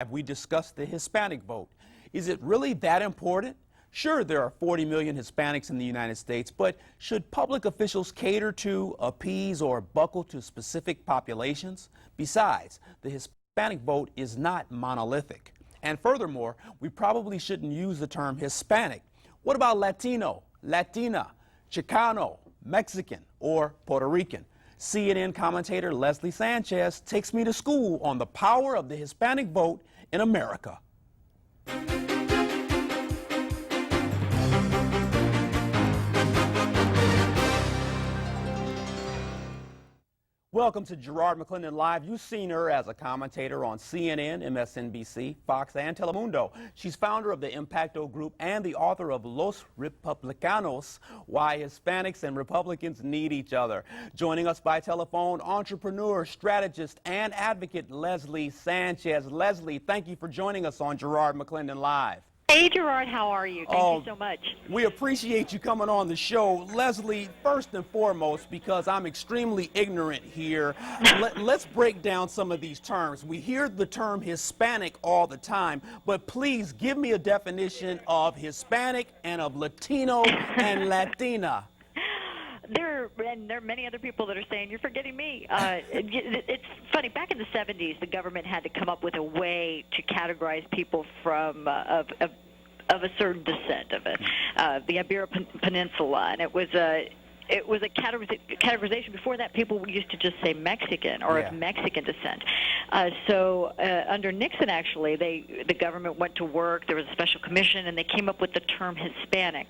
We discussed the Hispanic vote. Is it really that important? Sure, there are 40 million Hispanics in the United States, but should public officials cater to, appease, or buckle to specific populations? Besides, the Hispanic vote is not monolithic. And furthermore, we probably shouldn't use the term Hispanic. What about Latino, Latina, Chicano, Mexican, or Puerto Rican? CNN commentator Leslie Sanchez takes me to school on the power of the Hispanic vote in America. Welcome to Garrard McClendon Live. You've seen her as a commentator on CNN, MSNBC, Fox, and Telemundo. She's founder of the Impacto Group and the author of Los Republicanos, Why Hispanics and Republicans Need Each Other. Joining us by telephone, entrepreneur, strategist, and advocate Leslie Sanchez. Leslie, thank you for joining us on Garrard McClendon Live. Hey, Gerard, how are you? Thank you so much. We appreciate you coming on the show. Leslie, first and foremost, because I'm extremely ignorant here, let's break down some of these terms. We hear the term Hispanic all the time, but please give me a definition of Hispanic and of Latino and Latina. There are many other people that are saying, you're forgetting me. It's funny, back in the 70s, the government had to come up with a way to categorize people from of a certain descent of it, the Iberian Peninsula, and it was a categorization. Before that, people used to just say Mexican or of Mexican descent. So under Nixon, actually, the government went to work. There was a special commission, and they came up with the term Hispanic,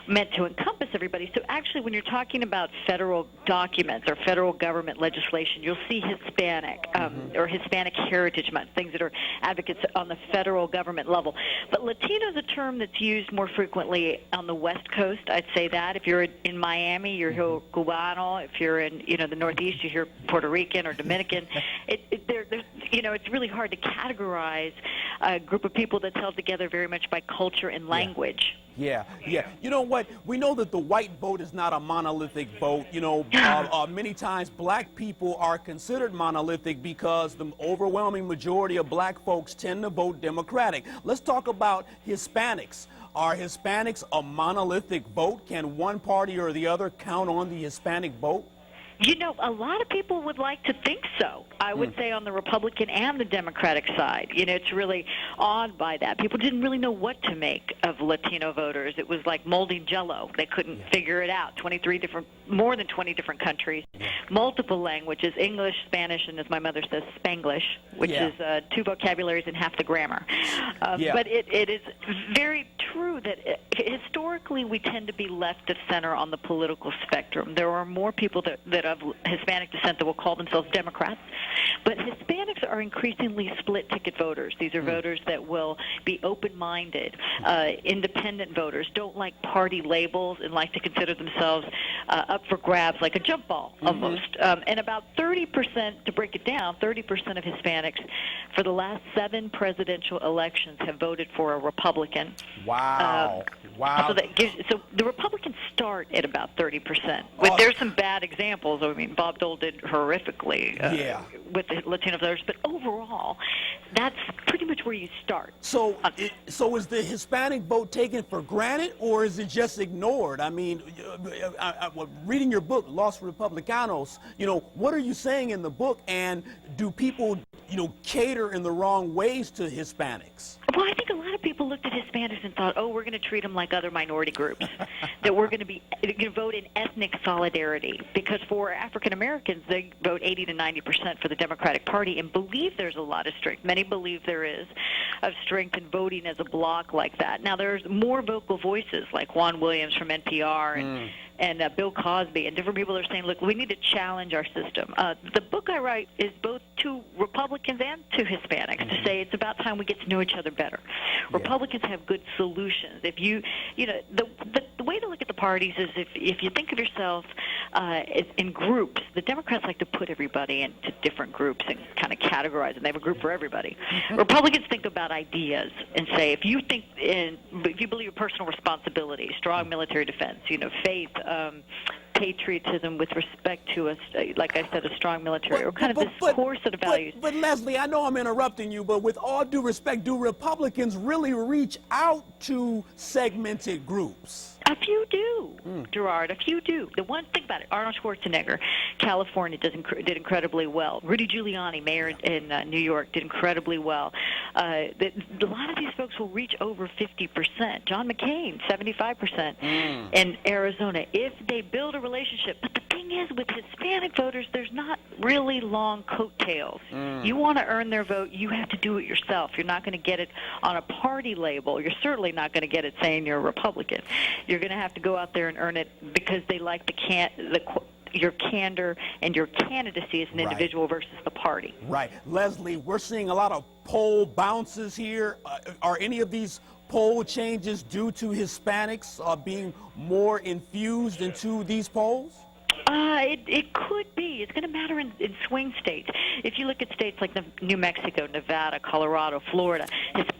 meant to encompass everybody. So actually, when you're talking about federal documents or federal government legislation, you'll see Hispanic or Hispanic Heritage Month, things that are advocates on the federal government level. But Latino is a term that's used more frequently on the West Coast. I'd say that. If you're in Miami, you hear Cubano. If you're in the Northeast, you hear Puerto Rican or Dominican. It's really hard to categorize a group of people that's held together very much by culture and language. Yeah. You know what? We know that the white vote is not a monolithic vote. Many times black people are considered monolithic because the overwhelming majority of black folks tend to vote Democratic. Let's talk about Hispanics. Are Hispanics a monolithic vote? Can one party or the other count on the Hispanic vote? A lot of people would like to think so. I would say on the Republican and the Democratic side. It's really awed by that. People didn't really know what to make of Latino voters. It was like molding Jell-O. They couldn't figure it out. More than 20 different countries, multiple languages, English, Spanish, and as my mother says, Spanglish, which is 2 vocabularies and half the grammar. But it is very true that historically we tend to be left of center on the political spectrum. There are more people that of Hispanic descent that will call themselves Democrats, but Hispanics are increasingly split-ticket voters. These are voters that will be open-minded, independent voters, don't like party labels, and like to consider themselves up for grabs, like a jump ball almost. And about 30%, to break it down, 30% of Hispanics for the last 7 presidential elections have voted for a Republican. Wow. So the Republicans start at about 30%. But there's some bad examples. I mean, Bob Dole did horrifically with the Latino voters, but overall, that's pretty much where you start. So is the Hispanic vote taken for granted, or is it just ignored? I mean, reading your book, Los Republicanos, what are you saying in the book, and do people, cater in the wrong ways to Hispanics? Well, I think a lot of people looked at Hispanics and thought, we're going to treat them like other minority groups, that we're going to vote in ethnic solidarity, because for African Americans, they vote 80 to 90% for the Democratic Party and believe there's a lot of strength. Many believe there is of strength in voting as a bloc like that. Now, there's more vocal voices like Juan Williams from NPR and Bill Cosby, and different people are saying, look, we need to challenge our system. The book I write is both to Republicans and to Hispanics to say it's about time we get to know each other better. Republicans have good solutions. If the way to look at the parties is if you think of yourself in groups, the Democrats like to put everybody into different groups and kind of categorize them. They have a group for everybody. Republicans think about ideas and say, if you believe in personal responsibility, strong military defense, faith, patriotism with respect to, like I said, a strong military, or kind of this core set of values. But Leslie, I know I'm interrupting you, but with all due respect, do Republicans really reach out to segmented groups? A few do, Gerard. A few do. The one thing about it, Arnold Schwarzenegger, California, did incredibly well. Rudy Giuliani, mayor in New York, did incredibly well. A lot of these folks will reach over 50%. John McCain, 75% in Arizona, if they build a relationship. But the thing is, with Hispanic voters, there's not really long coattails. You want to earn their vote, you have to do it yourself. You're not going to get it on a party label. You're certainly not going to get it saying you're a Republican. You're going to have to go out there and earn it because they like your candor and your candidacy as an individual versus the party. Right. Leslie, we're seeing a lot of poll bounces here. Are any of these poll changes due to Hispanics being more infused into these polls? It could be. It's going to matter in swing states. If you look at states like New Mexico, Nevada, Colorado, Florida,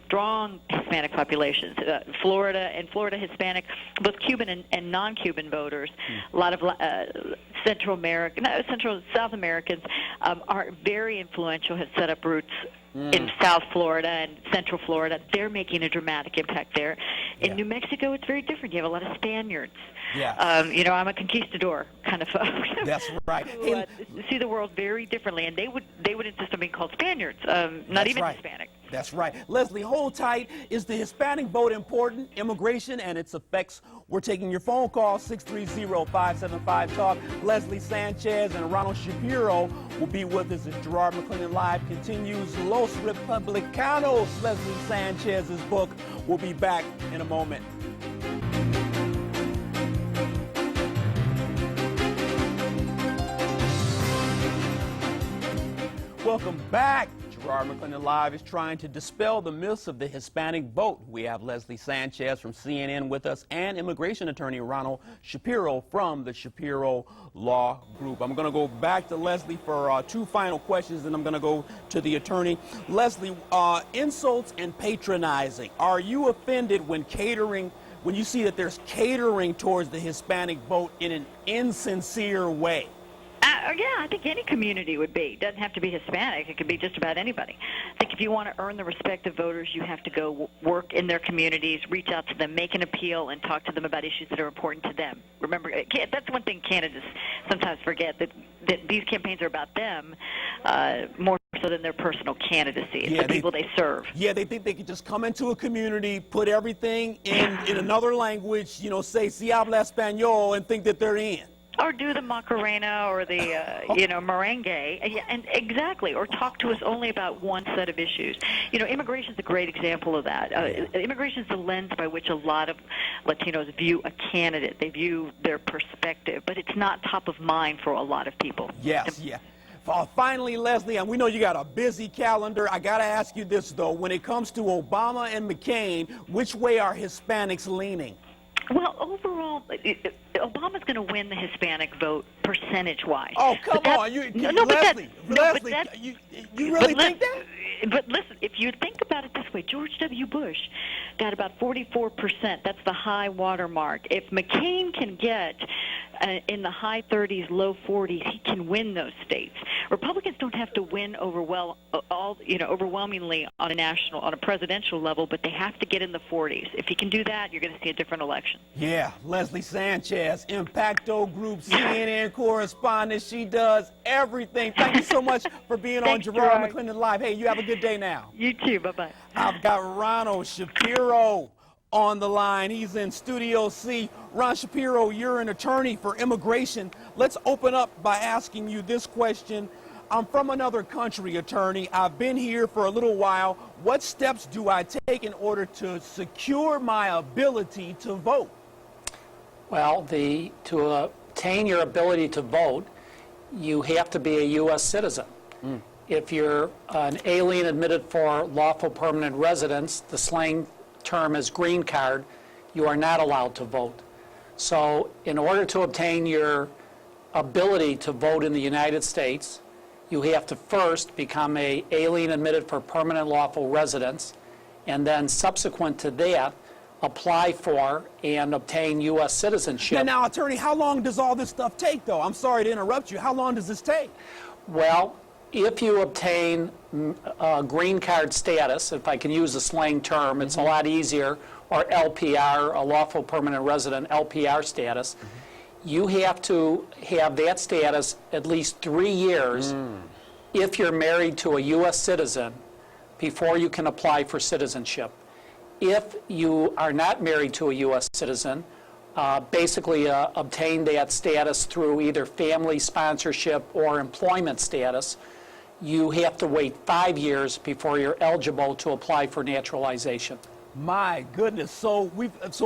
strong Hispanic populations. Florida Hispanic, both Cuban and non-Cuban voters. A lot of South Americans are very influential, have set up roots in South Florida and Central Florida. They're making a dramatic impact there. In New Mexico, it's very different. You have a lot of Spaniards. I'm a conquistador kind of folks. That's right. Who see the world very differently, and they would insist on being called Spaniards, not even Hispanic. That's right. Leslie, hold tight. Is the Hispanic vote important? Immigration and its effects. We're taking your phone call, 630-575-TALK. Leslie Sanchez and Ronald Shapiro will be with us as Garrard McClendon Live continues. Los Republicanos, Leslie Sanchez's book. We'll be back in a moment. Welcome back. Garrard McClendon Live is trying to dispel the myths of the Hispanic vote. We have Leslie Sanchez from CNN with us and immigration attorney Ronald Shapiro from the Shapiro Law Group. I'm going to go back to Leslie for two final questions, and I'm going to go to the attorney. Leslie, insults and patronizing. Are you offended when you see that there's catering towards the Hispanic vote in an insincere way? Yeah, I think any community would be. It doesn't have to be Hispanic. It could be just about anybody. I think if you want to earn the respect of voters, you have to go work in their communities, reach out to them, make an appeal, and talk to them about issues that are important to them. Remember, that's one thing candidates sometimes forget, that these campaigns are about them more so than their personal candidacy. It's the people they serve. Yeah, they think they can just come into a community, put everything in another language, say, si habla español, and think that they're in. Or do the Macarena or the, merengue, and exactly, or talk to us only about one set of issues. Immigration is a great example of that. Immigration is the lens by which a lot of Latinos view a candidate. They view their perspective, but it's not top of mind for a lot of people. Yes, yeah. Finally, Leslie, and we know you got a busy calendar. I got to ask you this, though. When it comes to Obama and McCain, which way are Hispanics leaning? Well, overall, Obama's going to win the Hispanic vote percentage-wise. Oh, come on. Leslie, you really think that? But listen, if you think about it this way, George W. Bush got about 44%. That's the high water mark. If McCain can get in the high 30s, low 40s, he can win those states. Republicans don't have to win overwhelmingly on a presidential level, but they have to get in the 40s. If he can do that, you're going to see a different election. Yeah, Leslie Sanchez, Impacto Group, CNN correspondent. She does everything. Thank you so much for being on Garrard McClendon Live. Hey, you have a good day now. You too. Bye-bye. I've got Ronald Shapiro on the line. He's in Studio C. Ron Shapiro, you're an attorney for immigration. Let's open up by asking you this question. I'm from another country, attorney. I've been here for a little while. What steps do I take in order to secure my ability to vote? Well, to obtain your ability to vote, you have to be a U.S. citizen. If you're an alien admitted for lawful permanent residence, the slang term is green card, you are not allowed to vote. So in order to obtain your ability to vote in the United States, you have to first become an alien admitted for permanent lawful residence, and then subsequent to that, apply for and obtain U.S. citizenship. Now, attorney, how long does all this stuff take, though? I'm sorry to interrupt you. How long does this take? Well, if you obtain green card status, if I can use a slang term, it's a lot easier, or LPR, a lawful permanent resident LPR status, you have to have that status at least 3 years if you're married to a U.S. citizen before you can apply for citizenship. If you are not married to a U.S. citizen, basically obtain that status through either family sponsorship or employment status, you have to wait 5 years before you're eligible to apply for naturalization. My goodness. So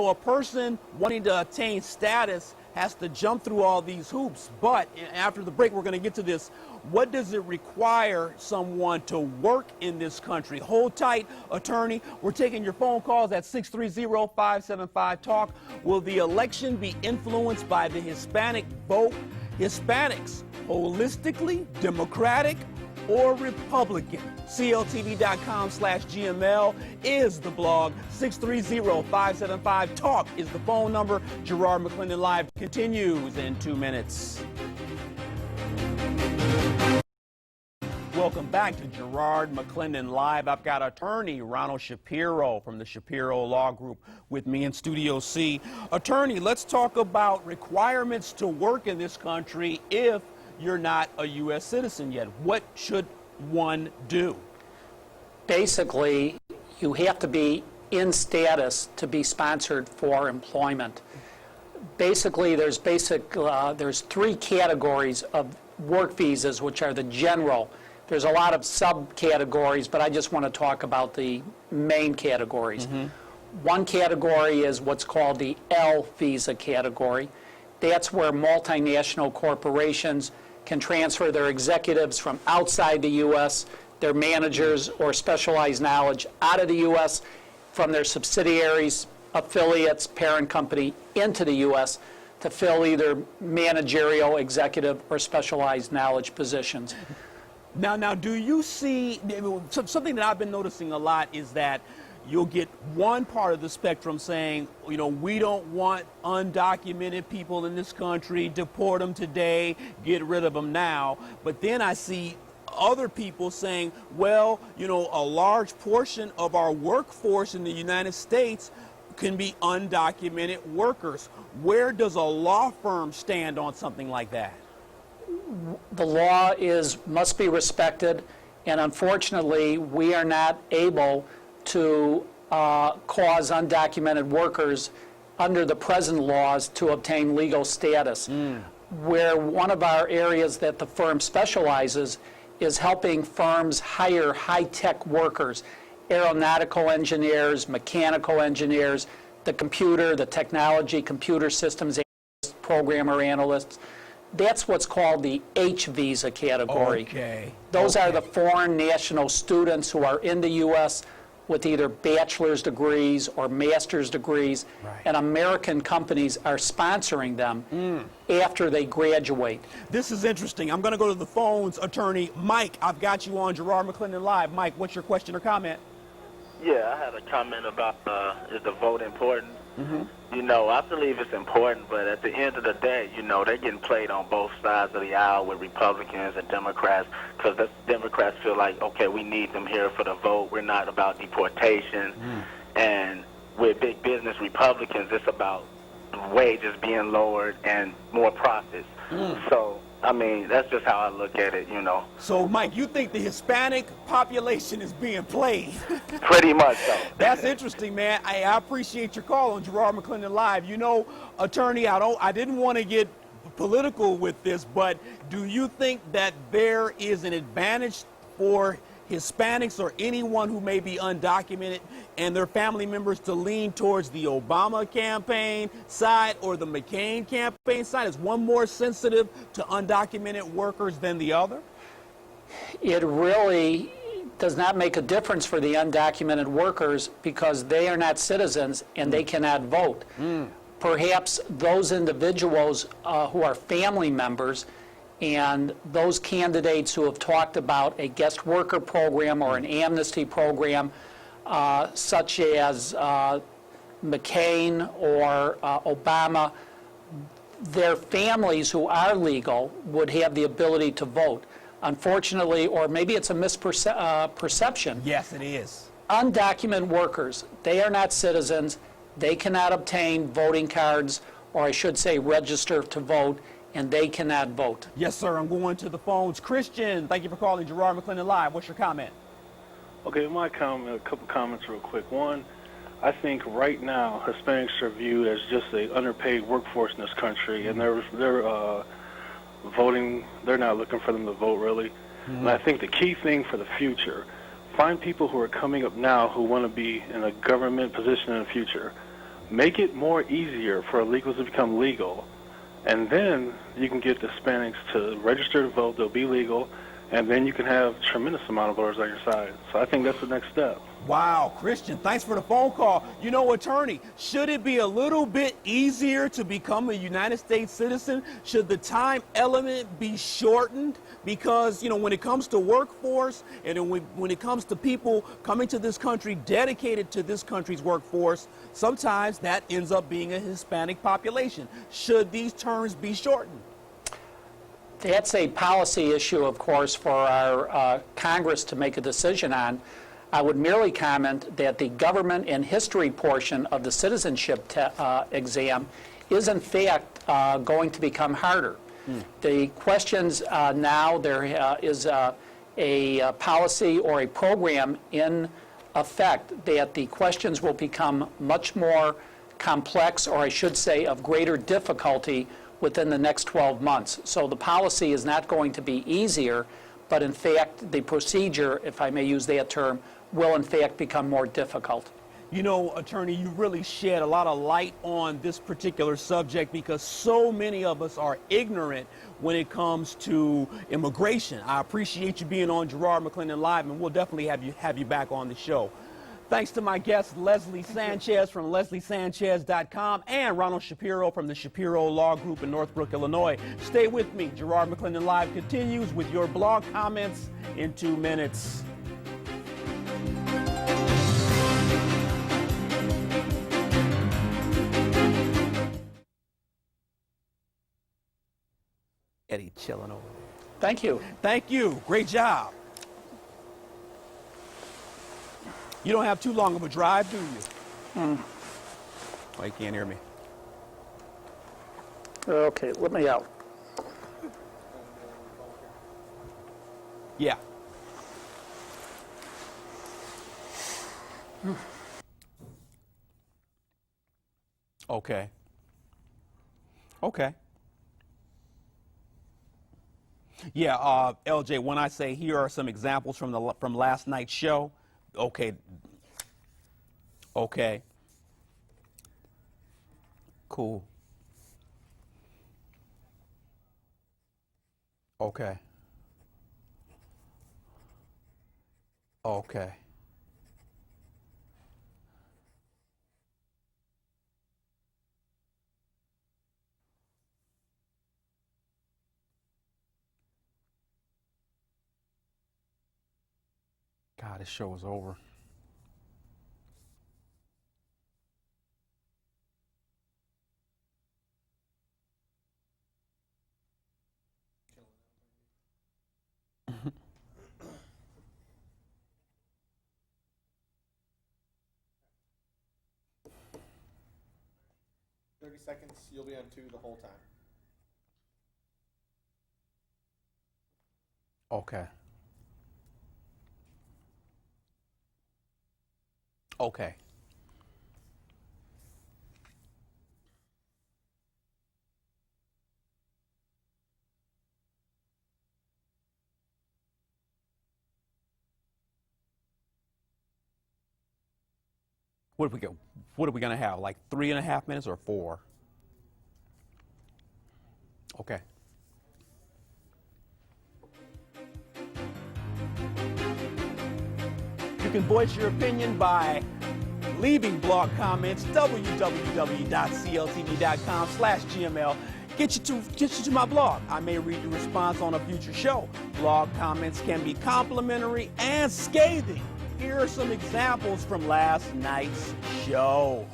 a person wanting to attain status has to jump through all these hoops. But after the break, we're going to get to this. What does it require someone to work in this country? Hold tight, attorney. We're taking your phone calls at 630-575-TALK. Will the election be influenced by the Hispanic vote? Hispanics, holistically Democratic or Republican? CLTV.com/GML is the blog. 630-575-TALK is the phone number. Garrard McClendon Live continues in 2 minutes. Welcome back to Garrard McClendon Live. I've got attorney Ronald Shapiro from the Shapiro Law Group with me in Studio C. Attorney, let's talk about requirements to work in this country if you're not a U.S. citizen yet. What should one do? Basically, you have to be in status to be sponsored for employment. Basically, there's 3 categories of work visas, which are the general. There's a lot of subcategories, but I just want to talk about the main categories. One category is what's called the L visa category. That's where multinational corporations can transfer their executives from outside the U.S., their managers or specialized knowledge out of the U.S., from their subsidiaries, affiliates, parent company into the U.S. to fill either managerial, executive, or specialized knowledge positions. Now, do you see, something that I've been noticing a lot is that you'll get one part of the spectrum saying, you know, we don't want undocumented people in this country, deport them today, get rid of them now. But then I see other people saying, well, you know, a large portion of our workforce in the United States can be undocumented workers. Where does a law firm stand on something like that? The law must be respected, and unfortunately, we are not able to cause undocumented workers under the present laws to obtain legal status. Where one of our areas that the firm specializes is helping firms hire high-tech workers, aeronautical engineers, mechanical engineers, the technology, computer systems analysts, programmer analysts. That's what's called the H visa category. Okay. Those are the foreign national students who are in the U.S. with either bachelor's degrees or master's degrees, and American companies are sponsoring them after they graduate. This is interesting. I'm going to go to the phones. Attorney Mike, I've got you on Garrard McClendon Live. Mike, what's your question or comment? Yeah, I had a comment about is the vote important? You know, I believe it's important, but at the end of the day, you know, they're getting played on both sides of the aisle with Republicans and Democrats, because the Democrats feel like, okay, we need them here for the vote. We're not about deportation. And with big business Republicans, it's about wages being lowered and more profits. So, I mean, that's just how I look at it, you know. So, Mike, you think the Hispanic population is being played? Pretty much so. That's interesting, man. I appreciate your call on Garrard McClendon Live. You know, attorney, I didn't want to get political with this, but do you think that there is an advantage for Hispanics or anyone who may be undocumented and their family members to lean towards the Obama campaign side or the McCain campaign side? Is one more sensitive to undocumented workers than the other? It really does not make a difference for the undocumented workers because they are not citizens and they cannot vote. Perhaps those individuals who are family members and those candidates who have talked about a guest worker program or an amnesty program, such as McCain or Obama, their families who are legal would have the ability to vote. Unfortunately, or maybe it's a misperception, Yes, it is. undocumented workers, they are not citizens. They cannot obtain voting cards, or I should say register to vote, and they cannot vote. Yes, sir. I'm going to the phones. Christian, thank you for calling Garrard McClendon Live. What's your comment? Okay, my comment, a couple comments real quick. One, I think right now Hispanics are viewed as just a underpaid workforce in this country, and they're voting. They're not looking for them to vote really. And I think the key thing for the future, find people who are coming up now who want to be in a government position in the future. Make it more easier for illegals to become legal, and then you can get the Hispanics to register to vote. They'll be legal, and then you can have a tremendous amount of voters on your side. So I think that's the next step. Wow, Christian, thanks for the phone call. You know, attorney, should it be a little bit easier to become a United States citizen? Should the time element be shortened? Because, you know, when it comes to workforce and when it comes to people coming to this country dedicated to this country's workforce, sometimes that ends up being a Hispanic population. Should these terms be shortened? That's a policy issue, of course, for our Congress to make a decision on. I would merely comment that the government and history portion of the citizenship exam is, in fact, going to become harder. The questions now, there is a policy or a program in effect that the questions will become much more complex, or I should say of greater difficulty, within the next 12 months. So the policy is not going to be easier, but in fact the procedure, if I may use that term, will in fact become more difficult. You know, attorney, you really shed a lot of light on this particular subject because so many of us are ignorant when it comes to immigration. I appreciate you being on Garrard McClendon Live, and we'll definitely have you back on the show. Thanks to my guest, Leslie Sanchez from lesliesanchez.com and Ronald Shapiro from the Shapiro Law Group in Northbrook, Illinois. Stay with me. Garrard McClendon Live continues with your blog comments in 2 minutes. Eddie chilling over there. Thank you. Thank you. Great job. You don't have too long of a drive, do you? Oh, you can't hear me. Okay, let me out. Yeah. Okay. Okay. Yeah, LJ, when I say here are some examples from last night's show, okay. Okay. Cool. Okay. Okay. God, this show is over. Seconds, you'll be on 2 the whole time. Okay. Okay. What if we go? What are we going to have? Like 3.5 minutes or 4? Okay. You can voice your opinion by leaving blog comments, www.cltv.com/GML. Get you to my blog. I may read your response on a future show. Blog comments can be complimentary and scathing. here are some examples from last night's show.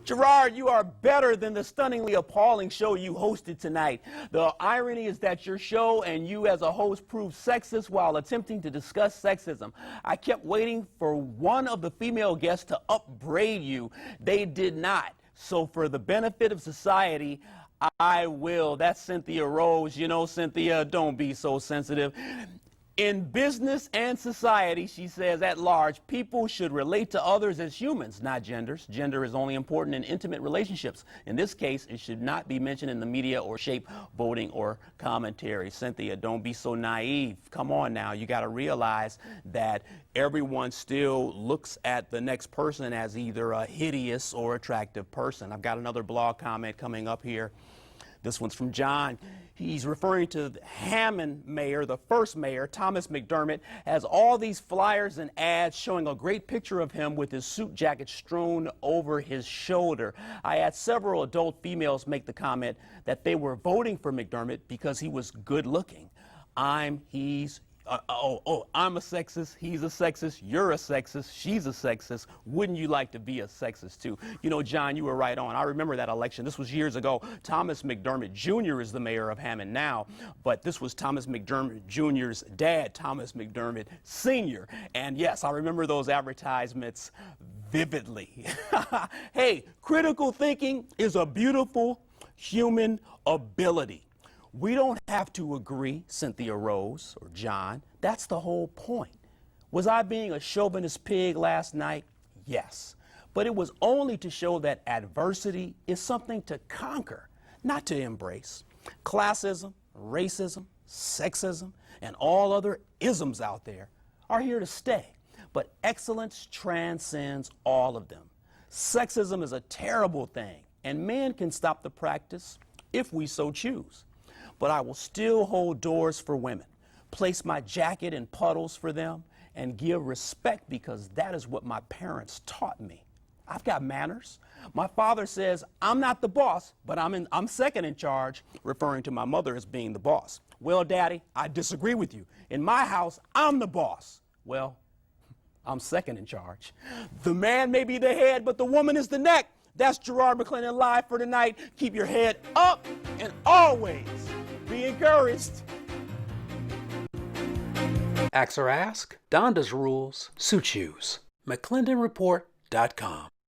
Gerard, you are better than the stunningly appalling show you hosted tonight. The irony is that your show and you as a host proved sexist while attempting to discuss sexism. I kept waiting for one of the female guests to upbraid you. They did not. So for the benefit of society, I will. That's Cynthia Rose. You know, Cynthia, don't be so sensitive. In business and society, she says, at large, people should relate to others as humans, not genders. Gender is only important in intimate relationships. In this case, it should not be mentioned in the media or shape voting or commentary. Cynthia, don't be so naive. Come on now. You got to realize that everyone still looks at the next person as either a hideous or attractive person. I've got another blog comment coming up here. This one's from John. He's referring to the Hammond mayor, the first mayor, Thomas McDermott, has all these flyers and ads showing a great picture of him with his suit jacket strewn over his shoulder. I had several adult females make the comment that they were voting for McDermott because he was good looking. I'm a sexist, he's a sexist, you're a sexist, she's a sexist. Wouldn't you like to be a sexist too? You know, John, you were right on. I remember that election. This was years ago. Thomas McDermott Jr. is the mayor of Hammond now, but this was Thomas McDermott Jr.'s dad, Thomas McDermott Sr. And yes, I remember those advertisements vividly. Hey, critical thinking is a beautiful human ability. We don't have to agree, Cynthia Rose or John. That's the whole point. Was I being a chauvinist pig last night? Yes. But it was only to show that adversity is something to conquer, not to embrace. Classism, racism, sexism, and all other isms out there are here to stay. But excellence transcends all of them. Sexism is a terrible thing, and men can stop the practice if we so choose. But I will still hold doors for women, place my jacket in puddles for them, and give respect because that is what my parents taught me. I've got manners. My father says, I'm not the boss, but I'm second in charge, referring to my mother as being the boss. Well, Daddy, I disagree with you. In my house, I'm the boss. Well, I'm second in charge. The man may be the head, but the woman is the neck. That's Garrard McClendon live for tonight. Keep your head up and always be encouraged. Ask or ask? Donda's rules suit shoes. McClendonreport.com